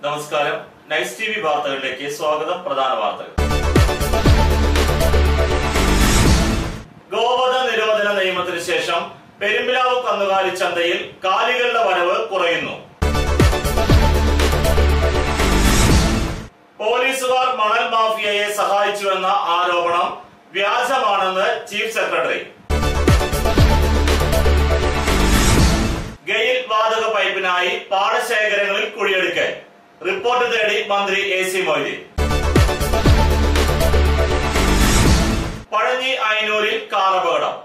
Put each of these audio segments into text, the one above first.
നമസ്കാരം, nice T V വാർത്തകളിലേക്ക് സ്വാഗതം. പ്രധാന വാർത്തകൾ. ഗോവധ നിരോധന നിയമത്തിന് ശേഷം പെരുമ്പിലാവ് കന്നുകാലി ചന്തയിൽ കാലികളുടെ വരവ് കുറയുന്നു. പോലീസുകാർ മണൽ മാഫിയയെ സഹായിച്ചുവെന്ന ആരോപണം വ്യാജമാണെന്ന് ചീഫ് സെക്രട്ടറി. ഗെയിൽ വാതക പൈപ്പിനായി പാടശേഖരങ്ങളിൽ കുഴിയെടുക്കൽ റിപ്പോർട്ട് തേടി മന്ത്രി AC മൊയ്തീൻ. പഴഞ്ഞി അയനൂരിൽ കാറപകടം.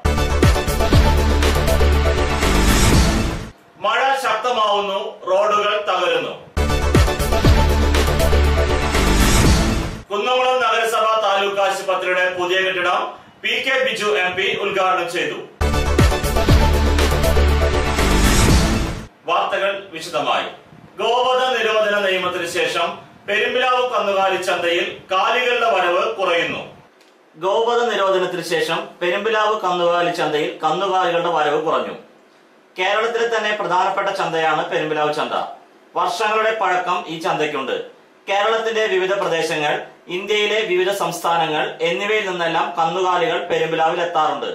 മഴ ശക്തമാവുന്നു, റോഡുകൾ തകരുന്നു. കുന്നംകുളം നഗരസഭ താലൂക്ക് ആശുപത്രിയുടെ പുതിയ കെട്ടിടം PK ബിജു MP ഉദ്ഘാടനം ചെയ്തു. വാർത്തകൾ വിശദമായി. ഗോവധ നിരോധന നിയമത്തിന് ശേഷം പെരുമ്പിലാവ് കന്നുകാലി ചന്തയിൽ കാലികളുടെ വരവ് കുറയുന്നു. ഗോവധ നിരോധനത്തിന് ശേഷം പെരുമ്പിലാവ് കന്നുകാലി ചന്തയിൽ കന്നുകാലികളുടെ വരവ് കുറഞ്ഞു. കേരളത്തിലെ തന്നെ പ്രധാനപ്പെട്ട ചന്തയാണ് പെരുമ്പിലാവ് ചന്ത. വർഷങ്ങളുടെ പഴക്കം ഈ ചന്തയ്ക്കുണ്ട്. കേരളത്തിന്റെ വിവിധ പ്രദേശങ്ങൾ, ഇന്ത്യയിലെ വിവിധ സംസ്ഥാനങ്ങൾ എന്നിവയിൽ നിന്നെല്ലാം കന്നുകാലികൾ പെരുമ്പിലാവിൽ എത്താറുണ്ട്.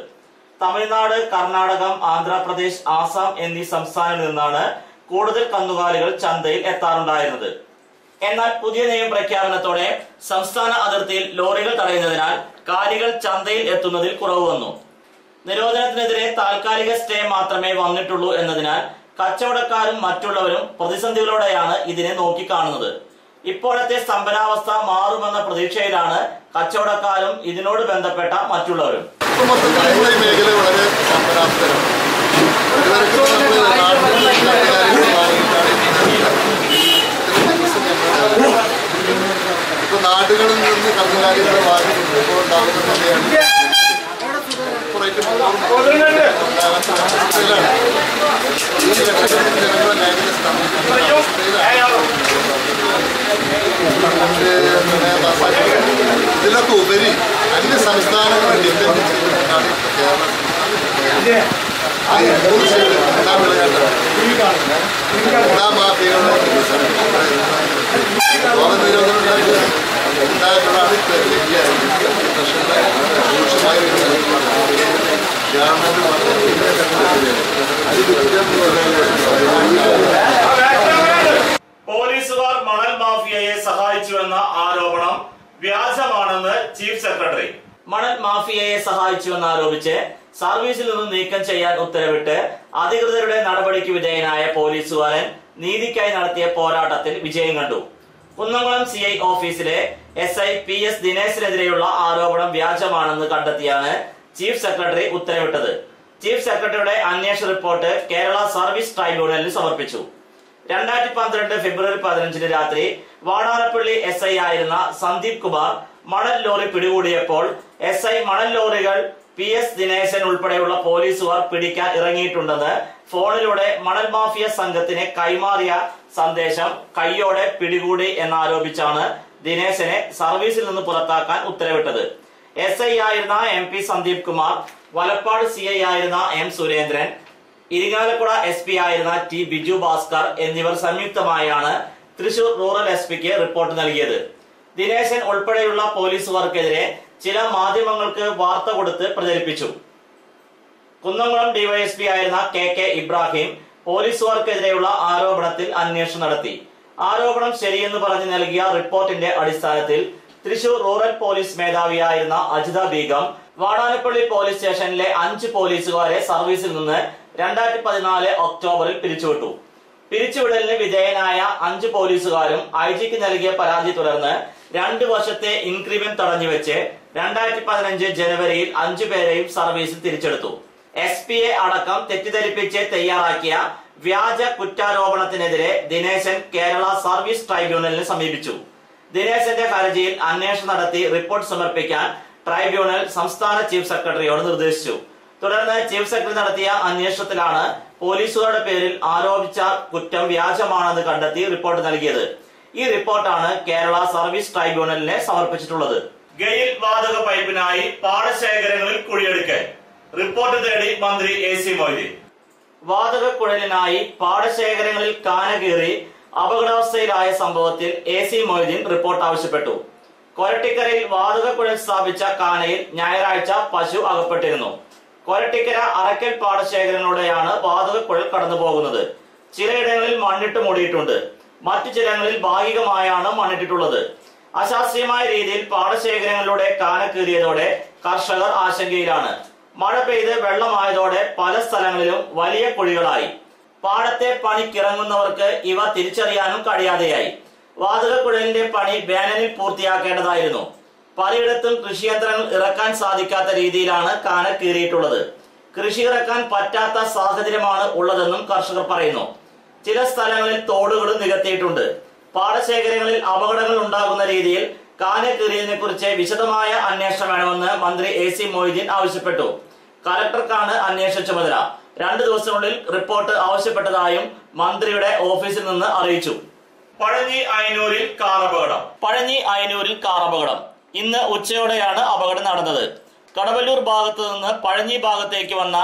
തമിഴ്നാട്, കർണാടകം, ആന്ധ്രാപ്രദേശ്, ആസാം എന്നീ സംസ്ഥാനങ്ങളിൽ നിന്നാണ് കൂടുതൽ കന്നുകാലികൾ ചന്തയിൽ എത്താറുണ്ടായിരുന്നത്. എന്നാൽ പുതിയ നിയമ പ്രഖ്യാപനത്തോടെ സംസ്ഥാന അതിർത്തിയിൽ ലോറികൾ തടയുന്നതിനാൽ കാലികൾ ചന്തയിൽ എത്തുന്നതിൽ കുറവ് വന്നു. നിരോധനത്തിനെതിരെ താൽക്കാലിക സ്റ്റേ മാത്രമേ വന്നിട്ടുള്ളൂ എന്നതിനാൽ കച്ചവടക്കാരും മറ്റുള്ളവരും പ്രതിസന്ധികളോടെയാണ് ഇതിനെ നോക്കിക്കാണുന്നത്. ഇപ്പോഴത്തെ സ്തംഭനാവസ്ഥ മാറുമെന്ന പ്രതീക്ഷയിലാണ് കച്ചവടക്കാരും ഇതിനോട് ബന്ധപ്പെട്ട മറ്റുള്ളവരും. നാടുകളിൽ നിന്ന് കന്നുകാലികളെ വാങ്ങിക്കുമ്പോൾ ഇതിനൊക്കെ ഉപരി അന്യ സംസ്ഥാനങ്ങൾ ഡിപ്പെൻഡ് ചെയ്തിട്ടാണ് പോലീസുകാർ മണൽ മാഫിയയെ സഹായിച്ചുവെന്ന ആരോപണം വ്യാജമാണെന്ന് ചീഫ് സെക്രട്ടറി. മണൽ മാഫിയയെ സഹായിച്ചുവെന്നാരോപിച്ച് സർവീസിൽ നിന്ന് നീക്കം ചെയ്യാൻ ഉത്തരവിട്ട് അധികൃതരുടെ നടപടിക്ക് വിധേയനായ പോലീസുകാരൻ നീതിക്കായി നടത്തിയ പോരാട്ടത്തിൽ വിജയം കണ്ടു. കുന്നംകുളം CI ഓഫീസിലെ SI PS ദിനേശിനെതിരെയുള്ള ആരോപണം വ്യാജമാണെന്ന് കണ്ടെത്തിയാണ് ചീഫ് സെക്രട്ടറി ഉത്തരവിട്ടത്. ചീഫ് സെക്രട്ടറിയുടെ അന്വേഷണ റിപ്പോർട്ട് കേരള സർവീസ് ട്രൈബ്യൂണലിൽ സമർപ്പിച്ചു. 2012 ഫെബ്രുവരി 15 രാത്രി വാടാനപ്പള്ളി SI ആയിരുന്ന സന്ദീപ് കുമാർ മണൽ ലോറി പിടികൂടിയപ്പോൾ SI മണൽ ലോറികൾ PS ദിനേശൻ ഉൾപ്പെടെയുള്ള പോലീസുകാർ പിടിക്കാൻ ഇറങ്ങിയിട്ടുണ്ടെന്ന് ഫോണിലൂടെ മണൽ മാഫിയ സംഘത്തിന് കൈമാറിയ സന്ദേശം കൈയോടെ പിടികൂടി എന്നാരോപിച്ചാണ് ദിനേശനെ സർവീസിൽ നിന്ന് പുറത്താക്കാൻ ഉത്തരവിട്ടത്. SI ആയിരുന്ന MP സന്ദീപ് കുമാർ, വലപ്പാട് CI ആയിരുന്ന M സുരേന്ദ്രൻ, ഇരിങ്ങാലക്കുട SP ആയിരുന്ന T ബിജു ഭാസ്കർ എന്നിവർ സംയുക്തമായാണ് തൃശൂർ റൂറൽ SPക്ക് റിപ്പോർട്ട് നൽകിയത്. ദിനേശൻ ഉൾപ്പെടെയുള്ള പോലീസുകാർക്കെതിരെ ചില മാധ്യമങ്ങൾക്ക് വാർത്ത കൊടുത്ത് പ്രചരിപ്പിച്ചു. കുന്നംകുളം DYSP ആയിരുന്ന KK ഇബ്രാഹിം പോലീസുകാർക്കെതിരെയുള്ള ആരോപണത്തിൽ അന്വേഷണം നടത്തി. ആരോപണം ശരിയെന്ന് പറഞ്ഞു നൽകിയ റിപ്പോർട്ടിന്റെ അടിസ്ഥാനത്തിൽ തൃശൂർ റൂറൽ പോലീസ് മേധാവിയായിരുന്ന അജിത ബീഗം വാടാനപ്പള്ളി പോലീസ് സ്റ്റേഷനിലെ 5 പോലീസുകാരെ സർവീസിൽ നിന്ന് 2014 ഒക്ടോബറിൽ പിരിച്ചുവിട്ടു. പിരിച്ചുവിടലിന് വിധേയനായ 5 പോലീസുകാരും IGക്ക് നൽകിയ പരാതി തുടർന്ന് 2 വർഷത്തെ ഇൻക്രിമെന്റ് തടഞ്ഞുവെച്ച് 2015 ജനുവരിയിൽ 5 പേരെയും സർവീസിൽ തിരിച്ചെടുത്തു. SP-യെ അടക്കം തെറ്റിദ്ധരിപ്പിച്ച് തയ്യാറാക്കിയ വ്യാജ കുറ്റാരോപണത്തിനെതിരെ ദിനേശൻ കേരള സർവീസ് ട്രൈബ്യൂണലിനെ സമീപിച്ചു. ദിനേശന്റെ ഹർജിയിൽ അന്വേഷണം നടത്തി റിപ്പോർട്ട് സമർപ്പിക്കാൻ ട്രൈബ്യൂണൽ സംസ്ഥാന ചീഫ് സെക്രട്ടറിയോട് നിർദ്ദേശിച്ചു. തുടർന്ന് ചീഫ് സെക്രട്ടറി നടത്തിയ അന്വേഷണത്തിലാണ് പോലീസുകാരുടെ പേരിൽ ആരോപിച്ച കുറ്റം വ്യാജമാണെന്ന് കണ്ടെത്തി റിപ്പോർട്ട് നൽകിയത്. ഈ റിപ്പോർട്ടാണ് കേരള സർവീസ് ട്രൈബ്യൂണലിനെ സമർപ്പിച്ചിട്ടുള്ളത്. ഗെയിൽ വാതക പൈപ്പിനായി പാടശേഖരങ്ങളിൽ കുഴിയെടുക്കൽ റിപ്പോർട്ട് തേടി മന്ത്രി AC മൊയ്തീൻ. വാതക കുഴലിനായി പാടശേഖരങ്ങളിൽ കാന കീറി അപകടാവസ്ഥയിലായ സംഭവത്തിൽ AC മൊയ്തീൻ റിപ്പോർട്ട് ആവശ്യപ്പെട്ടു. കൊരട്ടിക്കരയിൽ വാതക കുഴൽ സ്ഥാപിച്ച കാനയിൽ ഞായറാഴ്ച പശു അകപ്പെട്ടിരുന്നു. കൊരട്ടിക്കര അറക്കൽ പാടശേഖരങ്ങളിലൂടെയാണ് വാതക കുഴൽ കടന്നുപോകുന്നത്. ചിലയിടങ്ങളിൽ മണ്ണിട്ട് മൂടിയിട്ടുണ്ട്. മറ്റു ചിലങ്ങളിൽ ഭാഗികമായാണ് മണ്ണിട്ടിട്ടുള്ളത്. അശാസ്ത്രീയമായ രീതിയിൽ പാടശേഖരങ്ങളിലൂടെ കാന കീറിയതോടെ കർഷകർ ആശങ്കയിലാണ്. മഴ പെയ്ത് വെള്ളമായതോടെ പല സ്ഥലങ്ങളിലും വലിയ കുഴികളായി. പാടത്തെ പണിക്കിറങ്ങുന്നവർക്ക് ഇവ തിരിച്ചറിയാനും കഴിയാതെയായി. വാതക കുഴലിന്റെ പണി വേനലിൽ പൂർത്തിയാക്കേണ്ടതായിരുന്നു. പലയിടത്തും കൃഷിയന്ത്രങ്ങൾ ഇറക്കാൻ സാധിക്കാത്ത രീതിയിലാണ് കാന കീറിയിട്ടുള്ളത്. കൃഷി ഇറക്കാൻ പറ്റാത്ത സാഹചര്യമാണ് ഉള്ളതെന്നും കർഷകർ പറയുന്നു. ചില സ്ഥലങ്ങളിൽ തോടുകളും നികത്തിയിട്ടുണ്ട്. പാടശേഖരങ്ങളിൽ അപകടങ്ങൾ ഉണ്ടാകുന്ന രീതിയിൽ കാന കീറിയതിനെ കുറിച്ച് വിശദമായ അന്വേഷണം വേണമെന്ന് മന്ത്രി AC മൊയ്തീൻ ആവശ്യപ്പെട്ടു. കലക്ടർക്കാണ് അന്വേഷണ ചുമതല. 2 ദിവസത്തിനുള്ളിൽ റിപ്പോർട്ട് ആവശ്യപ്പെട്ടതായും മന്ത്രിയുടെ ഓഫീസിൽ നിന്ന് അറിയിച്ചു. പഴഞ്ഞി അയനൂരിൽ കാർ അപകടം. ഇന്ന് ഉച്ചയോടെയാണ് അപകടം നടന്നത്. കടവല്ലൂർ ഭാഗത്തു നിന്ന് പഴഞ്ഞി ഭാഗത്തേക്ക് വന്ന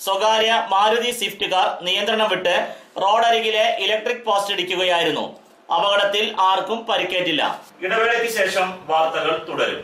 സ്വകാര്യ മാരുതി സ്വിഫ്റ്റ് കാർ നിയന്ത്രണം വിട്ട് റോഡരികിലെ ഇലക്ട്രിക് പോസ്റ്റ് ഇടിക്കുകയായിരുന്നു. അപകടത്തിൽ ആർക്കും പരിക്കേറ്റില്ല. ഇടവേളയ്ക്ക് ശേഷം വാർത്തകൾ തുടരും.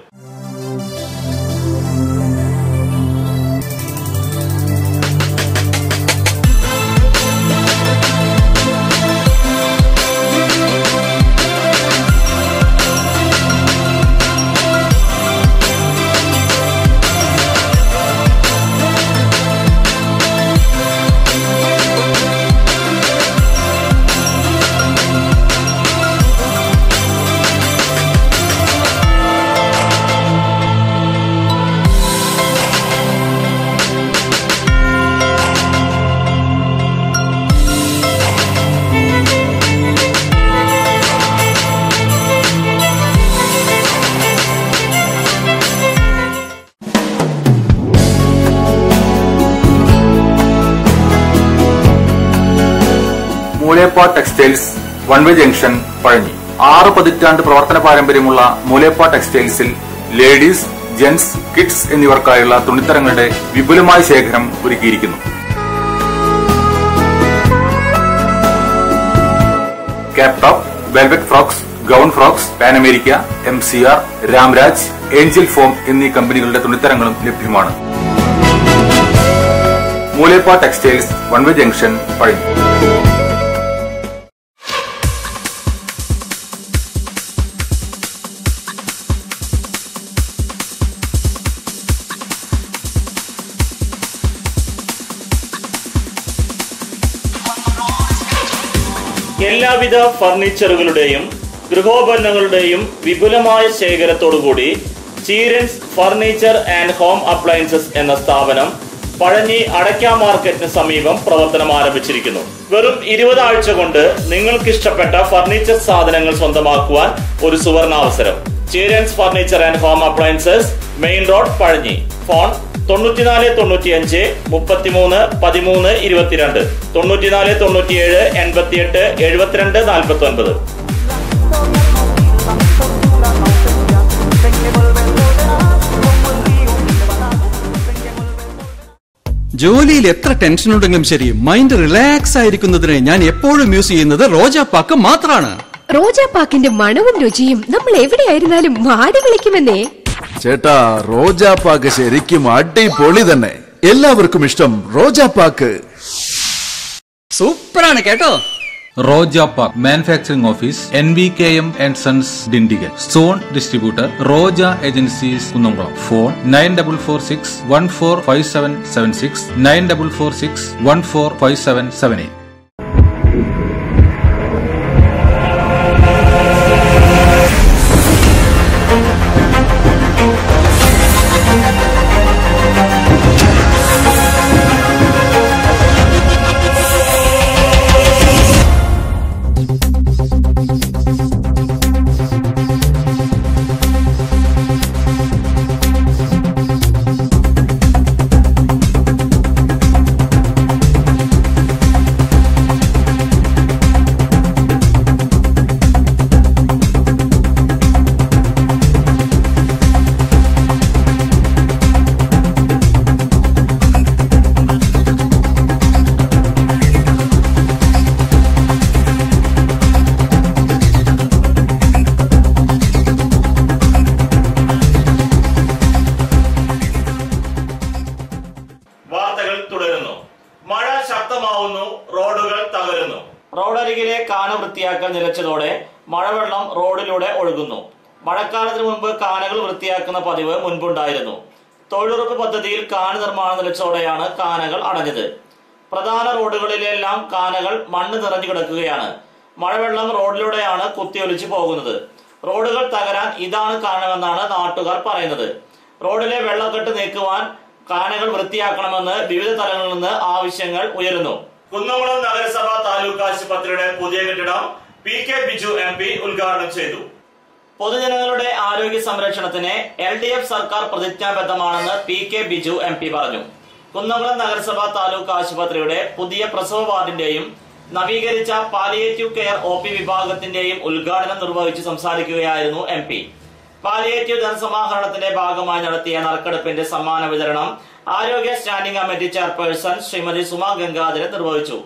മൂലേപ്പാ ടെക്സ്റ്റൈൽസ് വൺവേ ജംഗ്ഷൻ പഴഞ്ഞി. 6 പതിറ്റാണ്ട് പ്രവർത്തന പാരമ്പര്യമുള്ള മൂലേപ്പാ ടെക്സ്റ്റൈൽസിൽ ലേഡീസ്, ജെന്റ്സ്, കിഡ്സ് എന്നിവർക്കായുള്ള തുണിത്തരങ്ങളുടെ വിപുലമായ ശേഖരം ഒരുക്കിയിരിക്കുന്നു. Cap top, velvet frocks, gown frocks, pan America, MCR, Ramraj, Angel form എന്നീ കമ്പനികളുടെ തുണിത്തരങ്ങളും ലഭ്യമാണ്. മൂലേപ്പാ ടെക്സ്റ്റൈൽസ് വൺവേ ജംഗ്ഷൻ പഴഞ്ഞി. എല്ലാവിധ ഫർണിച്ചറുകളുടെയും ഗൃഹോപകരണങ്ങളുടെയും വിപുലമായ ശേഖരത്തോടുകൂടി ചീരൻസ് ഫർണിച്ചർ ആൻഡ് ഹോം അപ്ലയൻസസ് എന്ന സ്ഥാപനം പഴഞ്ഞി അടയ്ക്ക മാർക്കറ്റിന് സമീപം പ്രവർത്തനം ആരംഭിച്ചിരിക്കുന്നു. വെറും 20 ആഴ്ച കൊണ്ട് നിങ്ങൾക്ക് ഇഷ്ടപ്പെട്ട ഫർണിച്ചർ സാധനങ്ങൾ സ്വന്തമാക്കുവാൻ ഒരു സുവർണാവസരം. Cheerans furniture and home appliances, main road, Pazhanji. Phone 94 95 33 13 22 94 97 88 72 49. ജോലിയിൽ എത്ര ടെൻഷൻ ഉണ്ടെങ്കിലും ശരി, മൈൻഡ് റിലാക്സ് ആയിരിക്കുന്നതിന് ഞാൻ എപ്പോഴും യൂസ് ചെയ്യുന്നത് റോജാപ്പാക്ക് മാത്രമാണ്. റോജാപ്പാക്കിന്റെ മണവും രുചിയും നമ്മൾ എവിടെയായിരുന്നാലും മാടി വിളിക്കുമെന്നേ. ചേട്ടാ, റോജാപ്പാക്ക് ശരിക്കും അടിപൊളി തന്നെ. എല്ലാവർക്കും ഇഷ്ടം റോജാപ്പാക്ക്. സൂപ്പറാണ് കേട്ടോ. Roja Pak Manufacturing Office, NVKM and Sons, Dindigul. Zone Distributor, Roja Agencies, Kunnamkuളം. Phone 9446 145776 9446 145778. മഴ ശക്തമാവുന്നു, റോഡുകൾ തകരുന്നു. റോഡരികിലെ കാന വൃത്തിയാക്കൽ നിലച്ചതോടെ മഴവെള്ളം റോഡിലൂടെ ഒഴുകുന്നു. മഴക്കാലത്തിന് മുൻപ് കാനകൾ വൃത്തിയാക്കുന്ന പതിവ് മുൻപുണ്ടായിരുന്നു. തൊഴിലുറപ്പ് പദ്ധതിയിൽ കാന നിർമ്മാണം നിലച്ചതോടെയാണ് കാനകൾ അടഞ്ഞത്. പ്രധാന റോഡുകളിലെല്ലാം കാനകൾ മണ്ണ് നിറഞ്ഞു കിടക്കുകയാണ്. മഴവെള്ളം റോഡിലൂടെയാണ് കുത്തിയൊലിച്ചു പോകുന്നത്. റോഡുകൾ തകരാൻ ഇതാണ് കാരണമെന്നാണ് നാട്ടുകാർ പറയുന്നത്. റോഡിലെ വെള്ളക്കെട്ട് നീക്കുവാൻ കാനകൾ വൃത്തിയാക്കണമെന്ന് വിവിധ തലങ്ങളിൽ നിന്ന് ആവശ്യങ്ങൾ ഉയരുന്നു. കുന്നംകുളം നഗരസഭ താലൂക്ക് ആശുപത്രിയുടെ പുതിയ കെട്ടിടം PK ബിജു MP ഉദ്ഘാടനം ചെയ്തു. പൊതുജനങ്ങളുടെ ആരോഗ്യ സംരക്ഷണത്തിന് LDF സർക്കാർ പ്രതിജ്ഞാബദ്ധമാണെന്ന് PK ബിജു MP പറഞ്ഞു. കുന്നംകുളം നഗരസഭ താലൂക്ക് ആശുപത്രിയുടെ പുതിയ പ്രസവ വാർഡിന്റെയും നവീകരിച്ച പാലിയേറ്റീവ് കെയർ OP വിഭാഗത്തിന്റെയും ഉദ്ഘാടനം നിർവഹിച്ച് സംസാരിക്കുകയായിരുന്നു MP. പാലിയേറ്റീവ് ധനസമാഹരണത്തിന്റെ ഭാഗമായി നടത്തിയ നറുക്കെടുപ്പിന്റെ സമ്മാന വിതരണം ആരോഗ്യ standing committee chairperson Shrimati Suma Gangadharan നിർവഹിച്ചു.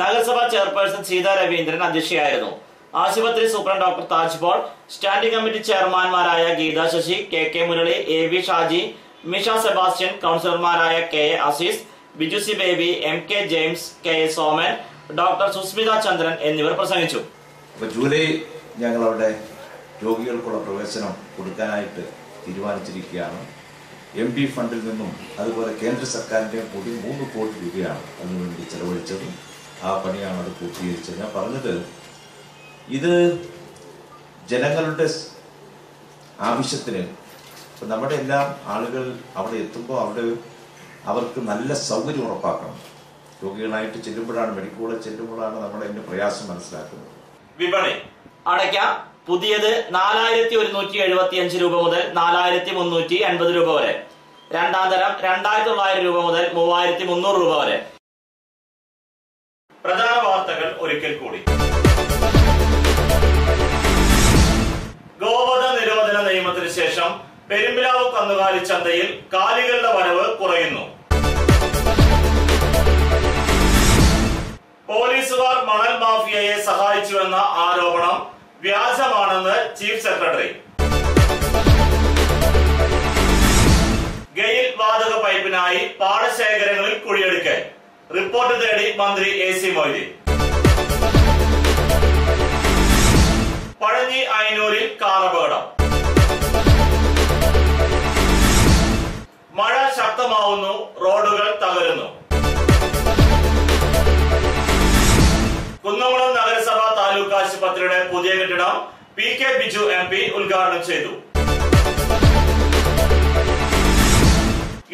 നഗരസഭാ ചെയർപേഴ്സൺ സീതാ രവീന്ദ്രൻ അധ്യക്ഷയായിരുന്നു. ആശുപത്രി superintendent doctor Taj Paul, standing committee ചെയർമാൻമാരായ Geetha Sasi, KK Murali, AV Shaji, Misha Sebastian, കൌൺസിലർമാരായ KA Azeez, Biju C Baby, MK James, KA Soman, doctor Susmitha Chandran എന്നിവർ പ്രസംഗിച്ചു. ജൂലൈ ഞങ്ങളവിടെ രോഗികൾക്കുള്ള പ്രവേശനം കൊടുക്കാനായിട്ട് തീരുമാനിച്ചിരിക്കുകയാണ്. MP ഫണ്ടിൽ നിന്നും അതുപോലെ കേന്ദ്ര സർക്കാരിൻ്റെയും കൂടി 3 കോടി രൂപയാണ് അതിനുവേണ്ടി ചെലവഴിച്ചത്. ആ പണിയാണ് അത് പൂർത്തീകരിച്ചത്. ഞാൻ പറഞ്ഞത് ഇത് ജനങ്ങളുടെ ആവശ്യത്തിന് ഇപ്പം നമ്മുടെ എല്ലാം ആളുകൾ അവിടെ എത്തുമ്പോൾ അവിടെ അവർക്ക് നല്ല സൗകര്യം ഉറപ്പാക്കണം. രോഗികളായിട്ട് ചെല്ലുമ്പോഴാണ്, മെഡിക്കൽ കോളേജ് ചെല്ലുമ്പോഴാണ് നമ്മുടെ അതിന്റെ പ്രയാസം മനസ്സിലാക്കുന്നത്. വിപണി അടയ്ക്ക പുതിയത് 4175 രൂപ മുതൽ 4380 രൂപ വരെ. രണ്ടാം തരം 2900 രൂപ മുതൽ 3300 രൂപ വരെ. പ്രധാന വാർത്തകൾ ഒരിക്കൽ കൂടി. ഗോവധ നിരോധന നിയമത്തിന് ശേഷം പെരുമ്പിലാവ് കന്നുകാലി ചന്തയിൽ കാലികളുടെ വരവ് കുറയുന്നു. പോലീസുകാർ മണൽ മാഫിയയെ സഹായിച്ചുവെന്ന ആരോപണം വ്യാജമാണെന്ന് ചീഫ് സെക്രട്ടറി. ഗെയിൽ വാതക പൈപ്പിനായി പാടശേഖരങ്ങളിൽ കുഴിയെടുക്കൽ റിപ്പോർട്ട് തേടി മന്ത്രി AC മൊയ്തീൻ. പഴഞ്ഞി അയനൂരിൽ കാറപകടം. മഴ ശക്തമാവുന്നു, റോഡുകൾ തകരുന്നു. കുന്നംകുളം നഗരസഭ താലൂക്ക് ആശുപത്രിയുടെ പുതിയ കെട്ടിടം PK ബിജു MP ഉദ്ഘാടനം ചെയ്തു.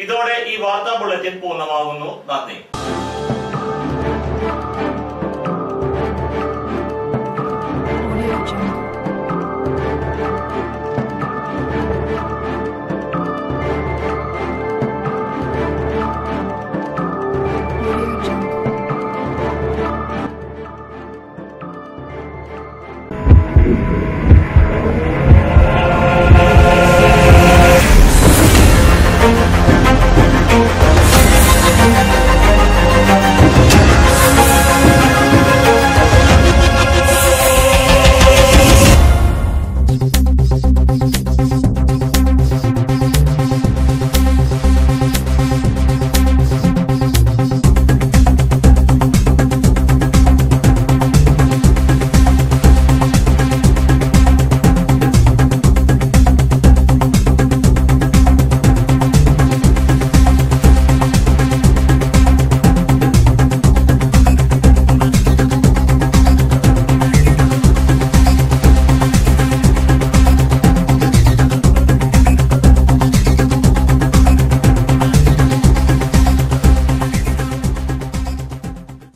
ഇതോടെ ഈ വാർത്താ ബുള്ളറ്റിൻ പൂർണ്ണമാകുന്നു. നന്ദി.